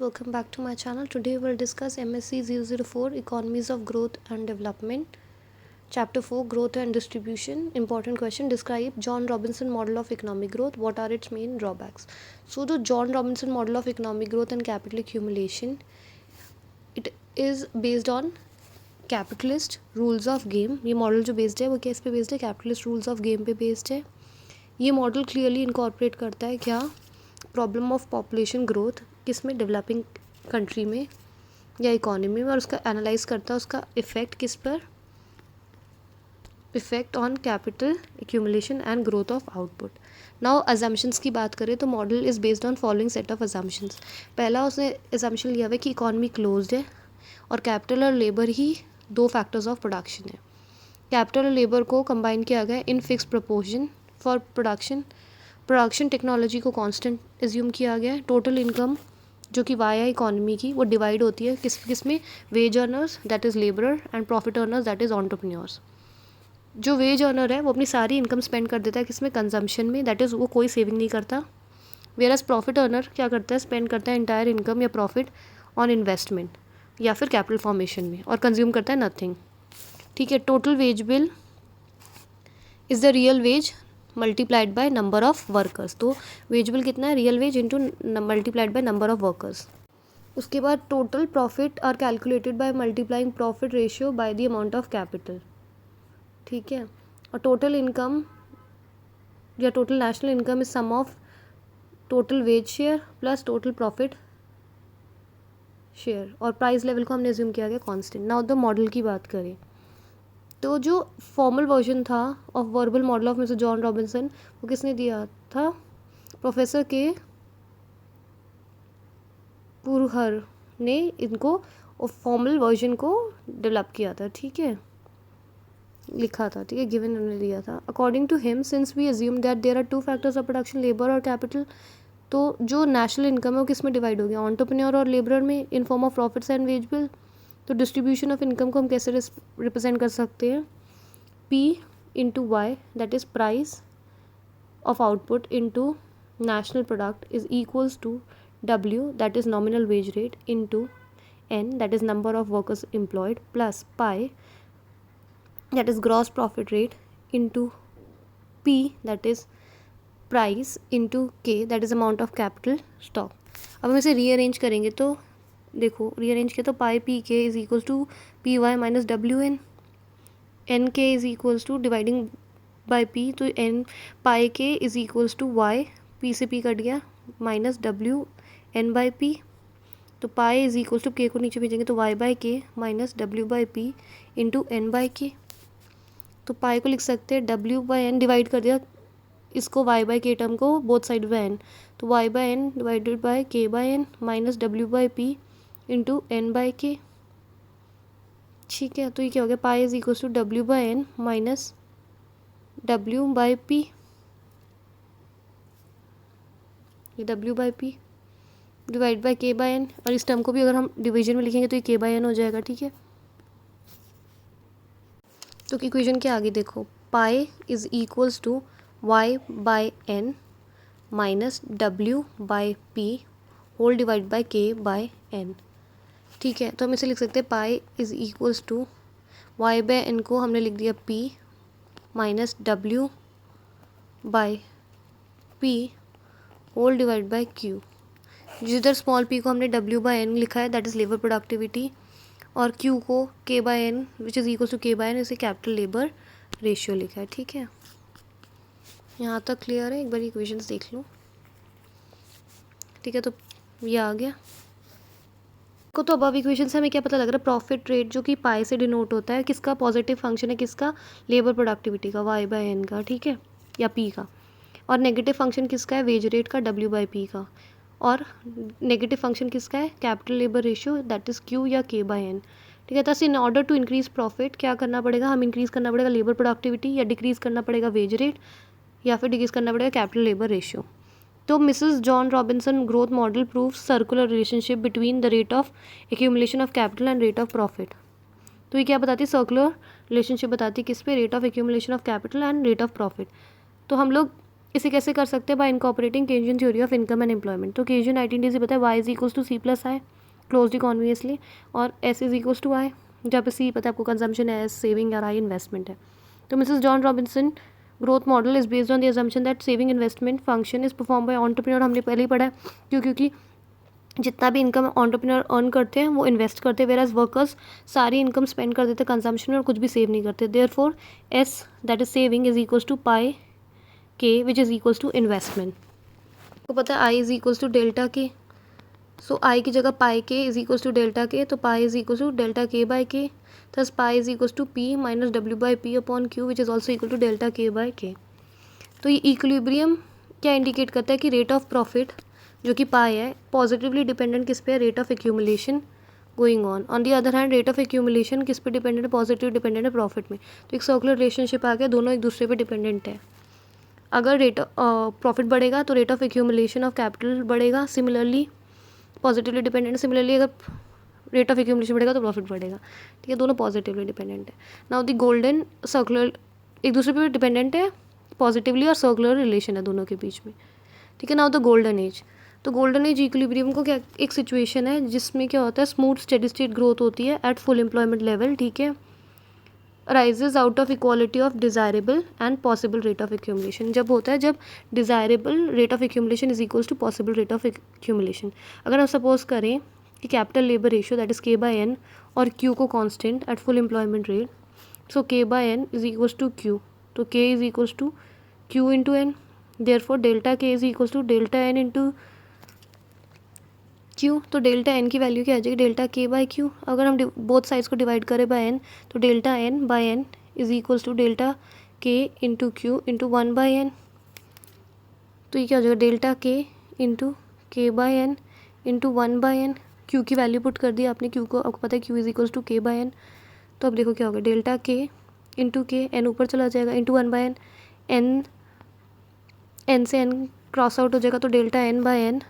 welcome back to my channel. Today we'll discuss MSc 004 Economies of Growth and Development, Chapter 4 Growth and Distribution. Important question: describe John Robinson model of economic growth. What are its main drawbacks? So the John Robinson model of economic growth and capital accumulation, it is based on capitalist rules of game. ये model जो based है वो किस पे based है? Capitalist rules of game पे based है. ये मॉडल क्लियरली इनकॉर्पोरेट करता है क्या? प्रॉब्लम ऑफ पॉपुलेशन ग्रोथ किस में? डेवलपिंग कंट्री में या इकोनॉमी में, और उसका एनालाइज करता है उसका इफ़ेक्ट किस पर? Effect on capital accumulation and growth of output. Now assumptions की बात करें तो model is based on following set of assumptions. पहला उसने अजम्पशन लिया हुआ है कि इकोनॉमी क्लोज्ड है और कैपिटल और लेबर ही दो फैक्टर्स ऑफ प्रोडक्शन है. कैपिटल और लेबर को कंबाइन किया गया in fix proportion for production technology को कांस्टेंट एज्यूम किया गया है. टोटल इनकम जो कि वाया इकोनॉमी की वो डिवाइड होती है किस में? Veg earners that is labourer and profit earners that is entrepreneurs. जो वेज अर्नर है वो अपनी सारी इनकम स्पेंड कर देता है किसमें? कंजम्पशन में, दैट इज़ वो कोई सेविंग नहीं करता. वेयरएज प्रॉफिट अर्नर क्या करता है? स्पेंड करता है इंटायर इनकम या प्रॉफिट ऑन इन्वेस्टमेंट या फिर कैपिटल फॉर्मेशन में, और कंज्यूम करता है नथिंग. ठीक है. Total wage bill is the real wage multiplied by number of workers. तो वेज बिल कितना है? Real wage into multiplied by number of workers. उसके बाद total profit are calculated by multiplying profit ratio by the amount of capital. ठीक है. और total income या total national income is sum of total wage share plus total profit share, और price level को हमने assume किया गया constant. Now the model की बात करें तो जो फॉर्मल वर्जन था of verbal model of mister John Robinson वो किसने दिया था? प्रोफेसर के पुरहर ने इनको फॉर्मल वर्जन को डेवलप किया था. ठीक है, लिखा था. ठीक है, गिवन उन्होंने दिया था. According to him since we assume that there are two factors of production, labour और कैपिटल, तो जो नेशनल इनकम है वो किस में डिवाइड हो गया? एंटरप्रेन्योर और लेबरर में in form of profits and wage bill. तो डिस्ट्रीब्यूशन ऑफ इनकम को हम कैसे रिप्रेजेंट कर सकते हैं? P into Y that is price of output into national product is equals to W that is nominal wage rate into N that is number of workers employed plus pi that is gross profit rate into P that is price into K that is amount of capital stock. अब हम इसे rearrange करेंगे तो देखो, rearrange किया तो pi P K is equals to P Y minus W N. N K is equals to dividing by P, तो N pi K is equals to Y, P से पी कट गया, minus W N by P. तो pi is equals to के को नीचे भेजेंगे तो Y by K minus W by P into N by K. तो पाई को लिख सकते हैं डब्ल्यू बाई एन, डिवाइड कर दिया इसको वाई बाई के टर्म को बोथ साइड बाय एन, तो Y by N divided by K by N minus W by P into N by K. ठीक है, तो ये क्या हो गया? Pi is equals to W by N minus W by P, ये W by P divide by K by N, और इस टर्म को भी अगर हम डिवीजन में लिखेंगे तो ये के बाई एन हो जाएगा. ठीक है, तो इक्वेशन के आगे देखो, pi is equals to Y by N minus W by P whole divide by K by N. ठीक है, तो हम इसे लिख सकते हैं pi is equals to Y by N को हमने लिख दिया P minus W by P whole divide by Q. जिधर स्मॉल पी को हमने डब्ल्यू बाय एन लिखा है दैट इज़ लेबर प्रोडक्टिविटी, और क्यू को K by N which is equals to के बाय एन, इसे कैपिटल लेबर रेशियो लिखा है. ठीक है, यहाँ तक क्लियर है? एक बार इक्वेशंस देख लो. ठीक है, तो ये आ गया को. तो अब इक्वेशन से हमें क्या पता लग रहा है? प्रॉफिट रेट जो कि पाई से डिनोट होता है किसका? पॉजिटिव फंक्शन है किसका? लेबर प्रोडक्टिविटी का, वाई बाय एन का. ठीक है, या पी का. और नेगेटिव फंक्शन किसका है? वेज रेट का, डब्ल्यू बाई पी का. और नेगेटिव फंक्शन किसका है? Capital labour ratio that is Q या के बाय एन. ठीक है, thus in order to increase profit क्या करना पड़ेगा? हम इंक्रीज़ करना पड़ेगा लेबर प्रोडक्टिविटी, या डिक्रीज़ करना पड़ेगा वेज रेट, या फिर डिक्रीज़ करना पड़ेगा कैपिटल लेबर रेशियो. तो Mrs John Robinson growth model prove circular relationship between the rate of accumulation of capital and rate of profit. तो ये क्या बताती है? सर्कुलर रिलेशनशिप बताती है किस पे? Rate of accumulation of capital and rate of profit. तो हम लोग इसे कैसे कर सकते हैं? By incorporating Keynesian theory of income and employment. तो केजियन आइडेंटिटी से पता है Y is equals to C plus I, closed economy इसलिए, और S is equals to I, जहाँ पे सी पता है आपको कंजम्पशन है, एस सेविंग और आई इन्वेस्टमेंट है। तो Mrs John Robinson growth model is based on the assumption that saving investment function is perform by entrepreneur. हमने पहले ही पढ़ा है, क्योंकि जितना भी इनकम एंटरप्रेन्योर अर्न करते हैं वो इन्वेस्ट करते हैं, वेयर एज वर्कर्स सारी इनकम स्पेंड कर देते हैं कंजम्पशन में और कुछ भी सेव नहीं करते। Therefore S that is saving is equals to pi के which is equals to investment. तो पता है I is equals to delta K, so आई की जगह पाई K is equals to delta K, तो pi is equals to delta K by K, thus pi is equals to P minus W by P upon Q which is also equal to delta K by K. तो ये equilibrium क्या indicate करता है कि rate of profit जो कि पाई है positively dependent किस पे है? Rate of accumulation going on the other hand rate of accumulation किस पे डिपेंडेंट है? पॉजिटिव डिपेंडेंट है प्रॉफिट में। तो एक सर्कुलर रिलेशनशिप आ गया, दोनों एक दूसरे पे डिपेंडेंट है। अगर रेट प्रॉफिट बढ़ेगा तो rate of accumulation of capital बढ़ेगा, सिमिलरली पॉजिटिवली डिपेंडेंट। सिमिलरली अगर रेट ऑफ एक्यूमुलेशन बढ़ेगा तो प्रॉफिट बढ़ेगा, ठीक है, दोनों पॉजिटिवली डिपेंडेंट है। नाउ द गोल्डन सर्कुलर एक दूसरे पे डिपेंडेंट है पॉजिटिवली, और सर्कुलर रिलेशन है दोनों के बीच में, ठीक है। नाउ द गोल्डन एज, तो गोल्डन एज इक्विलिब्रियम को क्या एक सिचुएशन है जिसमें क्या होता है स्मूथ स्टेडी स्टेट ग्रोथ होती है एट फुल एम्प्लॉयमेंट लेवल, ठीक है, rises out of equality of desirable and possible rate of accumulation. जब होता है जब desirable rate of accumulation is equals to possible rate of accumulation. अगर हम सपोज करें कि capital labour ratio that is K by N और Q को constant at full employment rate, so K by N is equals to Q, तो K is equals to Q into N, therefore delta के is equals to delta N into Q. तो delta N की value क्या आ जाएगी? Delta K by Q. अगर हम both sides को डिवाइड करें बाय एन, तो delta N by N is equals to delta K into Q into one by N. तो ये क्या हो जाएगा? Delta K into K by N into one by N. Q की value put कर दी आपने, क्यू को आपको पता है क्यू इज इक्वल्स टू के बाय एन। तो अब देखो क्या होगा, डेल्टा के इंटू के, एन ऊपर चला जाएगा, into one by N, N से एन क्रॉस आउट हो जाएगा, तो delta N by N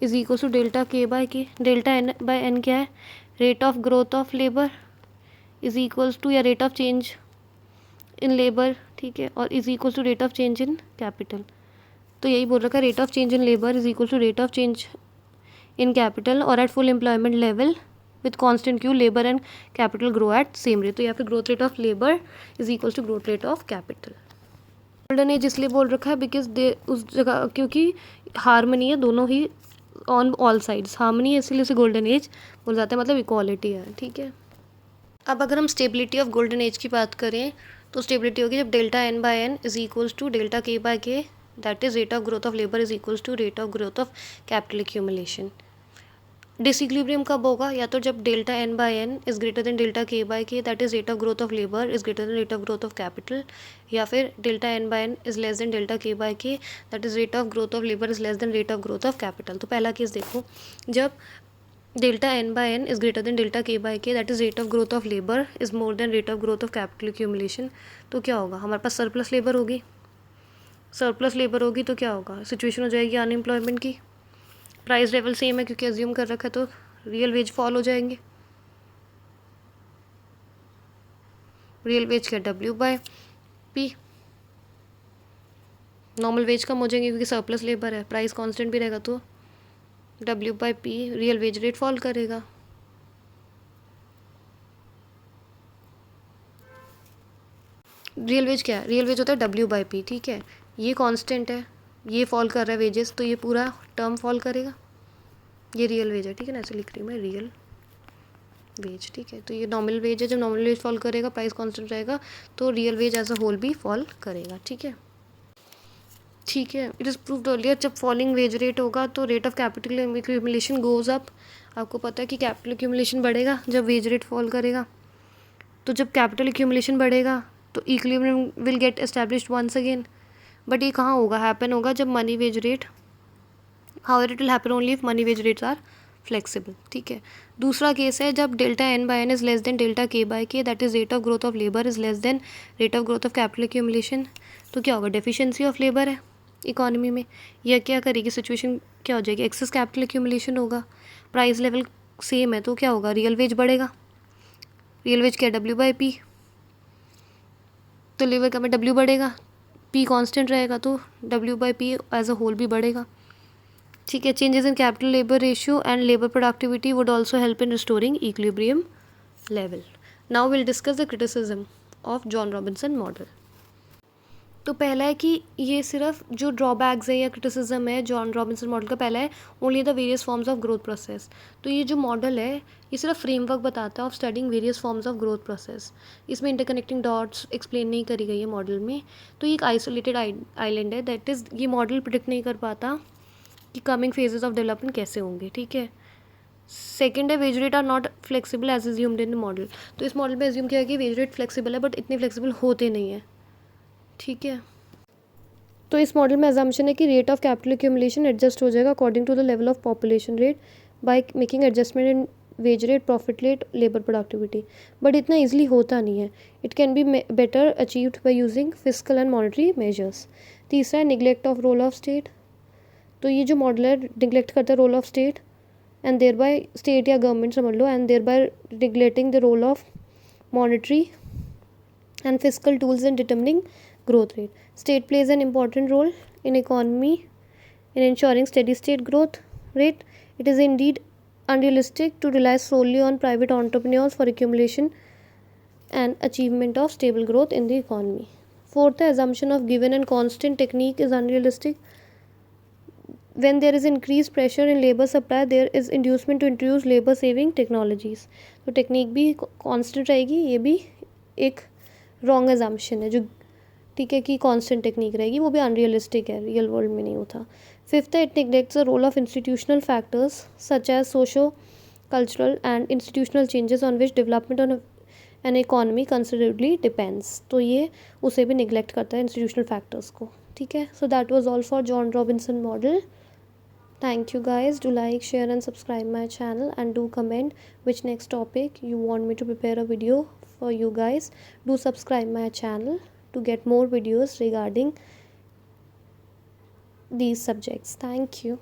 is equal to delta K by K. Delta N by N क्या है? Rate of growth of labour is equals to, या rate of change in labour, ठीक है, और is equal to rate of change in capital. तो यही बोल रखा है, rate of change in labour is equal to rate of change in capital, और at full employment level with constant Q labour and capital grow at same rate. तो यहाँ पे growth rate of labour is equal to growth rate of capital. Golden age इसलिए बोल रखा है because they उस जगह क्योंकि हारमनी है दोनों ही ऑन ऑल साइड्स, हार्मनी है इसलिए उसे गोल्डन एज बोल जाते हैं, मतलब इक्वालिटी है, ठीक है। अब अगर हम स्टेबिलिटी ऑफ गोल्डन एज की बात करें तो स्टेबिलिटी होगी जब delta N by N is equals to delta K by K, that is rate of growth of labour is equals to rate of growth of capital accumulation. Disequilibrium कब होगा? या तो जब delta N by N is greater than delta K by K, that is rate of growth of labour is greater than rate of growth of capital, या फिर delta N by N is less than delta K by K, that is rate of growth of labour is less than rate of growth of capital. तो पहला case देखो, जब delta N by N is greater than delta K by K, that is rate of growth of labour is more than rate of growth of capital accumulation. तो क्या होगा? हमारे पास surplus labour होगी, सरप्लस लेबर होगी तो क्या होगा? सिचुएशन हो जाएगी अनएम्प्लॉयमेंट की, प्राइस लेवल सेम है क्योंकि अज्यूम कर रखा है, तो रियल वेज फॉल हो जाएंगे। रियल वेज क्या? W by P. Normal wage कम हो जाएंगे क्योंकि सरप्लस लेबर है, प्राइस कांस्टेंट भी रहेगा, तो W by P real wage rate fall करेगा। रियल वेज क्या है? रियल वेज होता है डब्ल्यू बाय पी, ठीक है, ये कांस्टेंट है, ये फॉल कर रहा है वेजेस, तो ये पूरा टर्म फॉल करेगा। ये रियल वेज है, ठीक है ना, ऐसे लिख रही हूँ मैं, रियल वेज, ठीक है। तो ये नॉर्मल वेज है, जब नॉर्मल वेज फॉल करेगा प्राइस कांस्टेंट रहेगा, तो real wage as a whole भी फॉल करेगा, ठीक है, ठीक है। इट इज़ प्रूव्ड अर्लियर, जब फॉलिंग वेज रेट होगा तो rate of capital accumulation goes up. आपको पता है कि कैपिटल एक्यूमुलेशन बढ़ेगा जब वेज रेट फॉल करेगा, तो जब कैपिटल एक्यूमुलेशन बढ़ेगा तो equilibrium will get established once again. But ये कहाँ होगा? हैपन होगा जब money wage rate, however it will happen only if money wage rates are flexible, ठीक है। दूसरा केस है जब delta N by N is less than delta K by K, that is rate of growth of labour is less than rate of growth of capital accumulation. तो क्या होगा? Deficiency of labour है economy में, यह क्या करेगी? Situation क्या हो जाएगी? एक्सेस कैपिटल एक्यूमुलेशन होगा, प्राइस लेवल सेम है, तो क्या होगा? रियल वेज बढ़ेगा। रियल वेज क्या? W by P. तो लेबर का में डब्ल्यू बढ़ेगा, पी कांस्टेंट रहेगा तो W by P as a whole भी बढ़ेगा, ठीक है। Changes in capital labour ratio and labour productivity would also help in restoring equilibrium level. Now will discuss the criticism of John Robinson model. तो पहला है कि ये सिर्फ जो ड्रॉबैक्स है या क्रिटिसिज्म है जॉन रॉबिन्सन मॉडल का, पहला है only the various forms of growth process. तो ये जो मॉडल है ये सिर्फ फ्रेमवर्क बताता है of studying various forms of growth process. इसमें इंटरकनेक्टिंग डॉट्स एक्सप्लेन नहीं करी गई है मॉडल में। तो ये एक आइसोलेटेड आइलैंड है, दैट इज़ ये मॉडल प्रिडिक्ट नहीं कर पाता कि कमिंग फेजेस ऑफ डेवलपमेंट कैसे होंगे, ठीक है। सेकेंड है wage rate are not flexible as assumed in the model. तो इस मॉडल में एज्यूम किया है कि वेज रेट फ्लेक्सिबल है, बट इतने फ्लेक्सिबल होते नहीं है, ठीक है। तो इस मॉडल में अजम्पशन है कि rate of capital accumulation adjust हो जाएगा according to the level of population rate by making adjustment in wage rate, profit rate, labour productivity. But इतना ईजिली होता नहीं है। It can be better achieved by using physical and monetary measures. तीसरा है neglect of role of state. तो ये जो model है निगलेक्ट करता है role of state and thereby state या गवर्नमेंट समझ लो, and thereby neglecting the role of monetary and fiscal tools in determining growth rate. State plays an important role in economy in ensuring steady state growth rate. It is indeed unrealistic to rely solely on private entrepreneurs for accumulation and achievement of stable growth in the economy. Fourth, the assumption of given and constant technique is unrealistic. When there is increased pressure in labor supply, there is inducement to introduce labor saving technologies. तो technique भी constant रहेगी, ये भी एक wrong assumption है जो, ठीक है, कि कांस्टेंट टेक्निक रहेगी, वो भी अनरियलिस्टिक है, रियल वर्ल्ड में नहीं होता। फिफ्थ है it neglects the role of institutional factors such as socio cultural and institutional changes on which development on an economy considerably depends. तो ये उसे भी निगलेक्ट करता है इंस्टीट्यूशनल फैक्टर्स को, ठीक है। So that was all for John Robinson model. Thank you guys. Do like, share and subscribe my channel, and do comment which next topic you want me to prepare a video for you guys. Do subscribe my channel to get more videos regarding these subjects. Thank you.